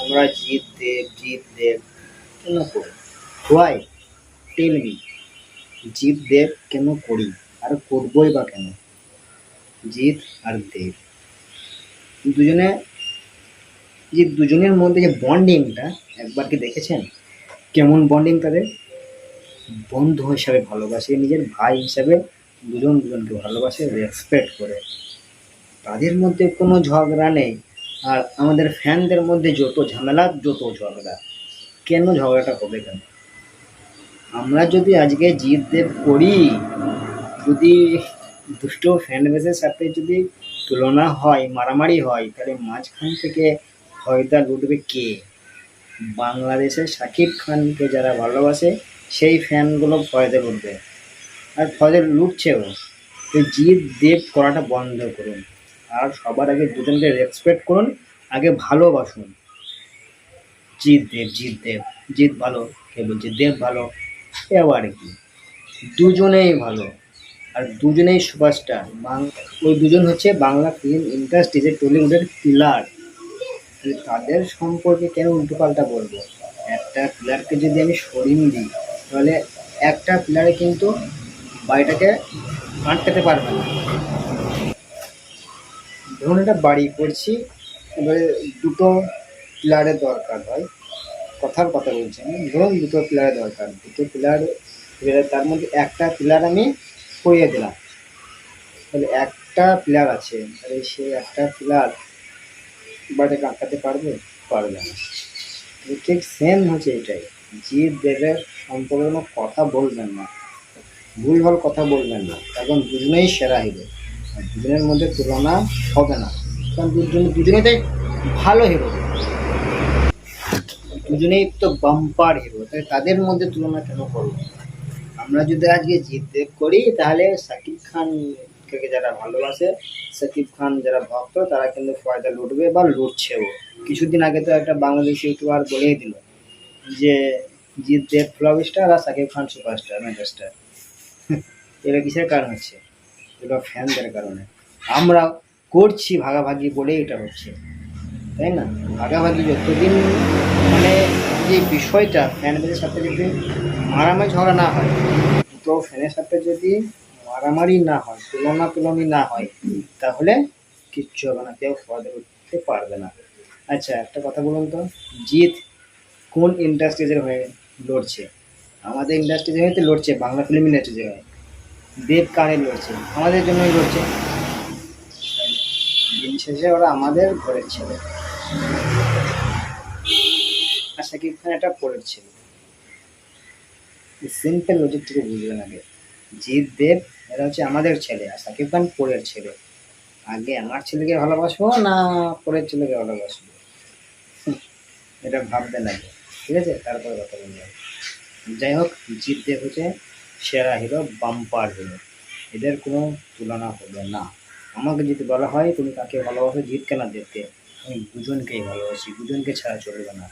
আমরা জিৎ দেব কেন করি? Why? Tell me. Jeet Dev কেন করি আর করবই বা কেন? জিৎ আর দেব দুজনে, যে দুজনের মধ্যে যে বন্ডিংটা একবার কি দেখেছেন? কেমন বন্ডিং তাদের? বন্ধু হিসাবে ভালোবাসে, নিজের ভাই হিসাবে দুজন দুজনকে ভালোবাসে, রেসপেক্ট করে। তাদের মধ্যে কোনো ঝগড়া নেই। আর আমাদের ফ্যানদের মধ্যে যত ঝামেলা, যত ঝগড়া। কেন ঝগড়াটা হবে কেন? আমরা যদি আজকে জিৎ দেব করি, যদি দুষ্ট ফ্যান বেসের সাথে যদি তুলনা হয়, মারামারি হয়, তাহলে মাঝখান থেকে ফয়দা লুটবে কে? বাংলাদেশের শাকিব খানকে যারা ভালোবাসে সেই ফ্যানগুলো ফয়দা লুটবে, আর ফয়দা লুটছেও। তো জিৎ দেব করাটা বন্ধ করুন, আর সবার আগে দুজনকে রেসপেক্ট করুন, আগে ভালোবাসুন। জিৎ ভালো, কে বলছে দেব ভালো? এবার কি, দুজনেই ভালো, আর দুজনেই সুপারস্টার। ওই দুজন হচ্ছে বাংলা ফিল্ম ইন্ডাস্ট্রিতে টলিউডের পিলার। তাদের সম্পর্কে কেন উল্টোপাল্টা বলবো? একটা পিলারকে যদি আমি সরিয়ে দিই, তাহলে একটা পিলারে কিন্তু বাড়িটাকে আটকাতে পারবে না। ধরুন একটা বাড়ি করছি, এবারে দুটো পিলারের দরকার হয়, কথার কথা বলছি আমি। ধরুন দুটো পিলারের দরকার, দুটো পিলার, তার মধ্যে একটা পিলার আমি সরিয়ে দিলাম, তাহলে একটা পিলার আছে, তাহলে সেই একটা পিলার বাড়িটাকে আটকাতে পারবে? পারবে না। ঠিক সেম হচ্ছে এটাই। জিৎ দেবের সম্পর্কে কোনো কথা বলবেন না, ভুলভাল কথা বলবেন না, কারণ দুজনেই সেরা হিরো, আর দুজনের মধ্যে তুলনা হবে না। কারণ দুজনেই তাই ভালো হিরো, দুজনেই তো বাম্পার হিরো, তাই তাদের মধ্যে তুলনা কেন করবো? আমরা যদি আজকে জিৎ দেব করি, তাহলে শাকিব খানকে যারা ভালোবাসে, শাকিব খান যারা ভক্ত, তারা কিন্তু ফয়দা লুটবে বা লুটছেও। কিছুদিন আগে তো একটা বাংলাদেশি ইউটিউবার বলেই দিল যে জিৎ দেব ফ্লপ স্টার আর শাকিব খান সুপারস্টার, মেগাস্টার। এরা কিসের কারণ হচ্ছে? এগুলো ফ্যানদের কারণে। আমরা করছি ভাগাভাগি বলেই এটা হচ্ছে, তাই না? ভাগাভাগি যতদিন, মানে যে বিষয়টা ফ্যান বেসের সাথে যদি মারামারি ঝগড়া না হয়, দুটো ফ্যানের সাথে যদি মারামারি না হয়, তুলনি না হয়, তাহলে কিচ্ছু হবে না, কেউ ফয়দা উঠতে পারবে না। আচ্ছা একটা কথা বলুন তো, জিৎ কোন ইন্ডাস্ট্রিজের হয়ে লড়ছে? আমাদের ইন্ডাস্ট্রিজের হয়ে তো লড়ছে, বাংলা ফিল্ম ইন্ডাস্ট্রিজের হয়ে। দেব কানে লড়ছে, আমাদের জন্যই লড়ছে। দিন শেষে ওরা আমাদের ঘরের ছেলে, আর শাকিব খান এটা পরের ছেলে। সিম্পল লজিকটুকু বুঝবেন আগে। জিৎ দেব এরা হচ্ছে আমাদের ছেলে, আর শাকিব খান পরের ছেলে। আগে আমার ছেলেকে ভালোবাসবো না পরের ছেলেকে ভালোবাসবো, এটা ভাববেন আগে, ঠিক আছে? তারপরে কথা বলবেন। যাই হোক, জিৎ দেব হচ্ছে সেরা হিরো, বাম্পার হিরো, এদের কোনো তুলনা হবে না। আমাকে যদি বলা হয় তুমি কাকে ভালোবাসো, জিৎ কেন দেবকে, আমি দুজনকেই ভালোবাসি, দুজনকে ছাড়া চলবে না।